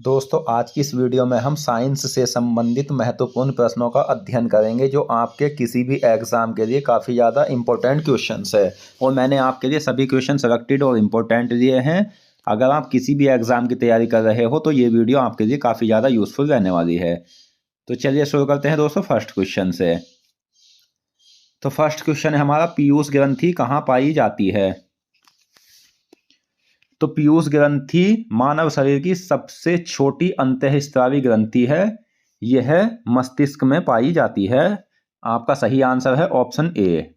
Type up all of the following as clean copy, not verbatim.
दोस्तों आज की इस वीडियो में हम साइंस से संबंधित महत्वपूर्ण प्रश्नों का अध्ययन करेंगे जो आपके किसी भी एग्ज़ाम के लिए काफ़ी ज़्यादा इम्पोर्टेंट क्वेश्चंस है। और मैंने आपके लिए सभी क्वेश्चन सेलेक्टेड और इम्पोर्टेंट लिए हैं। अगर आप किसी भी एग्ज़ाम की तैयारी कर रहे हो तो ये वीडियो आपके लिए काफ़ी ज़्यादा यूज़फुल रहने वाली है। तो चलिए शुरू करते हैं दोस्तों फर्स्ट क्वेश्चन से। तो फर्स्ट क्वेश्चन है हमारा, पीयूष ग्रंथि कहाँ पाई जाती है? तो पीयूष ग्रंथि मानव शरीर की सबसे छोटी अंतःस्रावी ग्रंथि है। यह मस्तिष्क में पाई जाती है। आपका सही आंसर है ऑप्शन ए।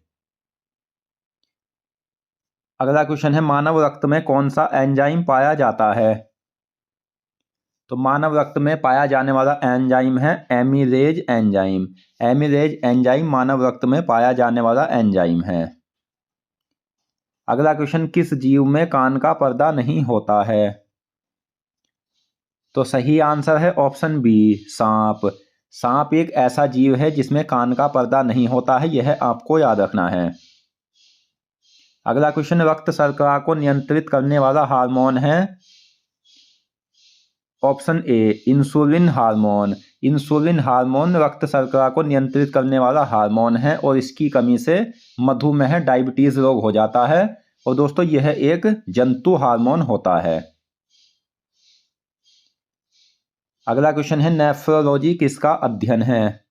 अगला क्वेश्चन है, मानव रक्त में कौन सा एंजाइम पाया जाता है? तो मानव रक्त में पाया जाने वाला एंजाइम है एमिलेज एंजाइम। एमिलेज एंजाइम मानव रक्त में पाया जाने वाला एंजाइम है। अगला क्वेश्चन, किस जीव में कान का पर्दा नहीं होता है? तो सही आंसर है ऑप्शन बी, सांप। सांप एक ऐसा जीव है जिसमें कान का पर्दा नहीं होता है, यह आपको याद रखना है। अगला क्वेश्चन, रक्त शर्करा को नियंत्रित करने वाला हार्मोन है? Option A, insulin hormone. Insulin hormone रक्त शर्करा को नियंत्रित करने वाला हार्मोन है और इसकी कमी से मधुमेह डायबिटीज रोग हो जाता है। और दोस्तों यह एक जंतु हार्मोन होता है। अगला क्वेश्चन है, नेफ्रोलॉजी किसका अध्ययन है?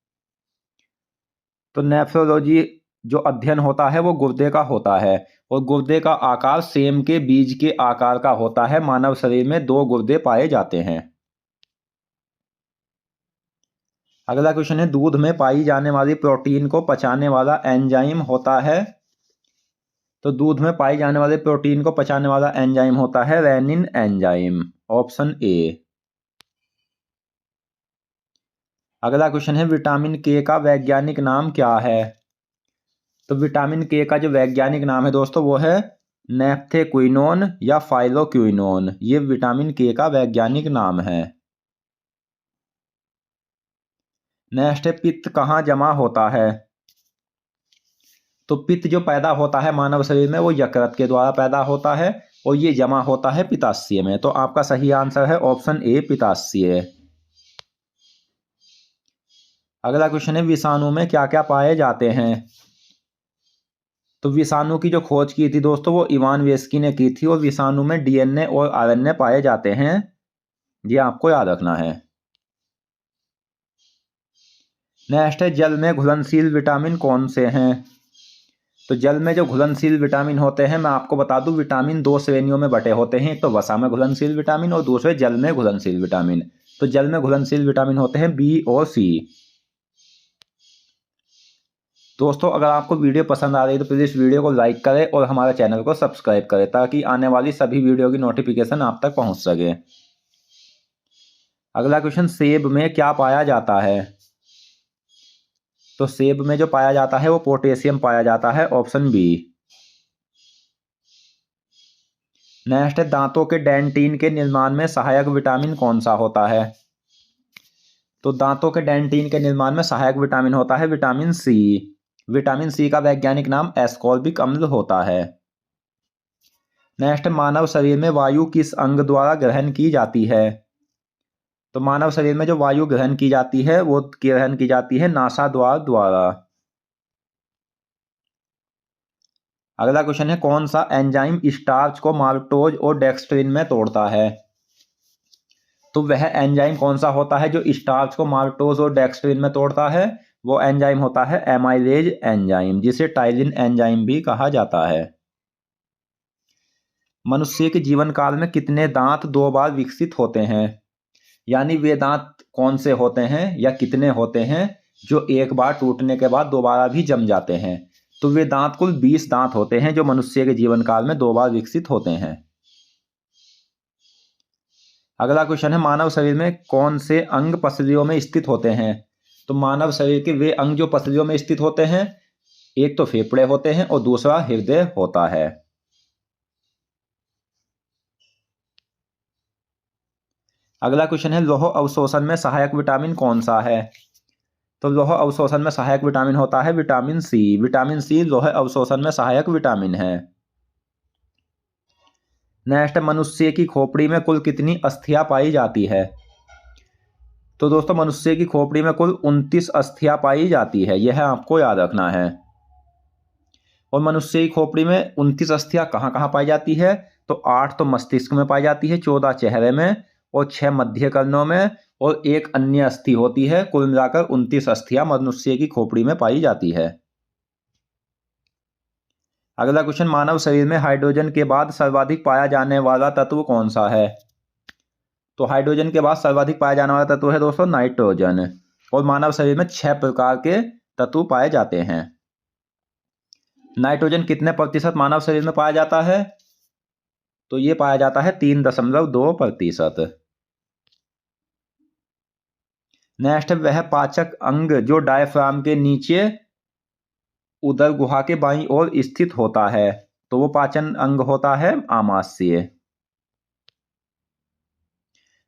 तो नेफ्रोलॉजी जो अध्ययन होता है वो गुर्दे का होता है और गुर्दे का आकार सेम के बीज के आकार का होता है। मानव शरीर में 2 गुर्दे पाए जाते हैं। अगला क्वेश्चन है, दूध में पाई जाने वाली प्रोटीन को पचाने वाला एंजाइम होता है? तो दूध में पाई जाने वाले प्रोटीन को पचाने वाला एंजाइम होता है रेनिन एंजाइम। Option A. अगला क्वेश्चन है, विटामिन के का वैज्ञानिक नाम क्या है? तो विटामिन के का जो वैज्ञानिक नाम है दोस्तों वो है नेफ्थेक्विनोन या फाइलोक्विनोन। ये विटामिन के का वैज्ञानिक नाम है। नेक्स्ट है, पित्त कहाँ जमा होता है? तो पित्त जो पैदा होता है मानव शरीर में वो यकृत के द्वारा पैदा होता है और ये जमा होता है पित्ताशय में। तो आपका सही आंसर है ऑप्शन ए, पित्ताशय। अगला क्वेश्चन है, विषाणु में क्या क्या पाए जाते हैं? तो विषाणु की जो खोज की थी दोस्तों वो इवान वेस्की ने की थी और विषाणु में डीएनए और आरएनए पाए जाते हैं। ये आपको याद रखना है। नेक्स्ट है, जल में घुलनशील विटामिन कौन से हैं? तो जल में जो घुलनशील विटामिन होते हैं मैं आपको बता दूं, विटामिन 2 श्रेणियों में बटे होते हैं। एक तो वसा में घुलनशील विटामिन और दूसरे जल में घुलनशील विटामिन। तो जल में घुलनशील विटामिन होते हैं बी और सी। दोस्तों अगर आपको वीडियो पसंद आ रही है तो प्लीज़ वीडियो को लाइक करें और हमारे चैनल को सब्सक्राइब करें ताकि आने वाली सभी वीडियो की नोटिफिकेशन आप तक पहुंच सके। अगला क्वेश्चन, सेब में क्या पाया जाता है? तो सेब में जो पाया जाता है वो पोटेशियम पाया जाता है। Option B. नेक्स्ट है, दांतों के डेंटिन के निर्माण में सहायक विटामिन कौन सा होता है? तो दांतों के डेंटिन के निर्माण में सहायक विटामिन होता है विटामिन सी। विटामिन सी का वैज्ञानिक नाम एस्कॉर्बिक अम्ल होता है। नेक्स्ट, मानव शरीर में वायु किस अंग द्वारा ग्रहण की जाती है? तो मानव शरीर में जो वायु ग्रहण की जाती है वो ग्रहण की जाती है नासाद्वार द्वारा। अगला क्वेश्चन है, कौन सा एंजाइम स्टार्च को माल्टोज और डेक्स्ट्रिन में तोड़ता है? तो वह एंजाइम कौन सा होता है जो स्टार्च को माल्टोज और डेक्स्ट्रिन में तोड़ता है? वो एंजाइम होता है एमाइलेज एंजाइम, जिसे टाइलिन एंजाइम भी कहा जाता है। मनुष्य के जीवन काल में कितने दांत 2 बार विकसित होते हैं? यानी वे दांत कौन से होते हैं या कितने होते हैं जो एक बार टूटने के बाद दोबारा भी जम जाते हैं? तो वे दांत कुल 20 दांत होते हैं जो मनुष्य के जीवन काल में 2 बार विकसित होते हैं। अगला क्वेश्चन है, मानव शरीर में कौन से अंग पसलियों में स्थित होते हैं? तो मानव शरीर के वे अंग जो पसलियों में स्थित होते हैं, एक तो फेफड़े होते हैं और दूसरा हृदय होता है। अगला क्वेश्चन है, लौह अवशोषण में सहायक विटामिन कौन सा है? तो लौह अवशोषण में सहायक विटामिन होता है विटामिन सी। विटामिन सी लौह अवशोषण में सहायक विटामिन है। नेक्स्ट, मनुष्य की खोपड़ी में कुल कितनी अस्थियां पाई जाती है? तो दोस्तों मनुष्य की खोपड़ी में कुल 29 अस्थियां पाई जाती है, यह आपको याद रखना है। और मनुष्य की खोपड़ी में 29 अस्थियां कहाँ कहाँ पाई जाती है? तो 8 तो मस्तिष्क में पाई जाती है, 14 चेहरे में और 6 मध्य कर्णों में और एक अन्य अस्थि होती है। कुल मिलाकर 29 अस्थियां मनुष्य की खोपड़ी में पाई जाती है। अगला क्वेश्चन, मानव शरीर में हाइड्रोजन के बाद सर्वाधिक पाया जाने वाला तत्व कौन सा है? तो हाइड्रोजन के बाद सर्वाधिक पाया जाने वाला तत्व है दोस्तों नाइट्रोजन। और मानव शरीर में 6 प्रकार के तत्व पाए जाते हैं। नाइट्रोजन कितने प्रतिशत मानव शरीर में पाया जाता है? तो ये पाया जाता है 3.2%। नेक्स्ट, वह पाचक अंग जो डायफ्राम के नीचे उदर गुहा के बाईं ओर स्थित होता है, तो वो पाचन अंग होता है आमाशय।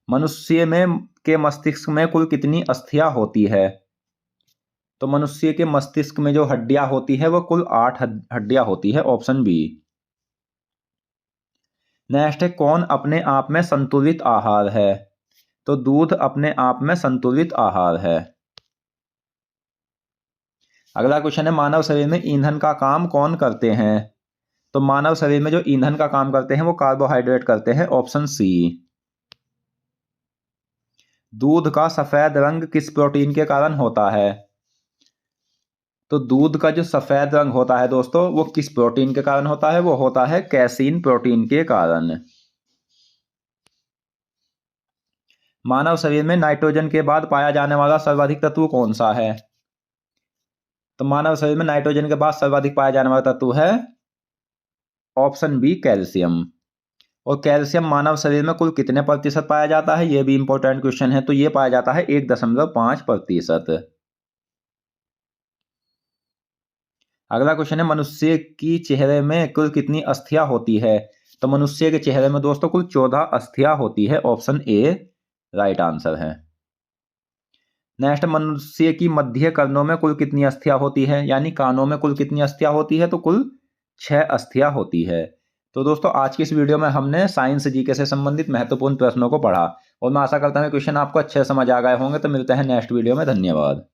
मनुष्य में के मस्तिष्क में कुल कितनी अस्थियां होती है? तो मनुष्य के मस्तिष्क में जो हड्डियां होती है वो कुल 8 हड्डियां होती है, ऑप्शन बी। नेक्स्ट है, कौन अपने आप में संतुलित आहार है? तो दूध अपने आप में संतुलित आहार है। अगला क्वेश्चन है, मानव शरीर में ईंधन का काम कौन करते हैं? तो मानव शरीर में जो ईंधन का काम करते हैं वो कार्बोहाइड्रेट करते हैं, ऑप्शन सी। दूध का सफेद रंग किस प्रोटीन के कारण होता है? तो दूध का जो सफेद रंग होता है दोस्तों वो किस प्रोटीन के कारण होता है? वो होता है कैसीन प्रोटीन के कारण। मानव शरीर में नाइट्रोजन के बाद पाया जाने वाला सर्वाधिक तत्व कौन सा है? तो मानव शरीर में नाइट्रोजन के बाद सर्वाधिक पाया जाने वाला तत्व है ऑप्शन बी, कैल्शियम। और कैल्शियम मानव शरीर में कुल कितने प्रतिशत पाया जाता है? यह भी इंपॉर्टेंट क्वेश्चन है। तो यह पाया जाता है 1.5%। अगला क्वेश्चन है, मनुष्य की चेहरे में कुल कितनी अस्थियां होती है? तो मनुष्य के चेहरे में दोस्तों कुल 14 अस्थियां होती है, ऑप्शन ए राइट आंसर है। नेक्स्ट, मनुष्य की मध्य कर्णों में कुल कितनी अस्थियां होती है? यानी कानों में कुल कितनी अस्थियां होती है? तो कुल 6 अस्थियां होती है। तो दोस्तों आज की इस वीडियो में हमने साइंस जीके से संबंधित महत्वपूर्ण प्रश्नों को पढ़ा और मैं आशा करता हूं क्वेश्चन आपको अच्छे समझ आ गए होंगे। तो मिलते हैं नेक्स्ट वीडियो में। धन्यवाद।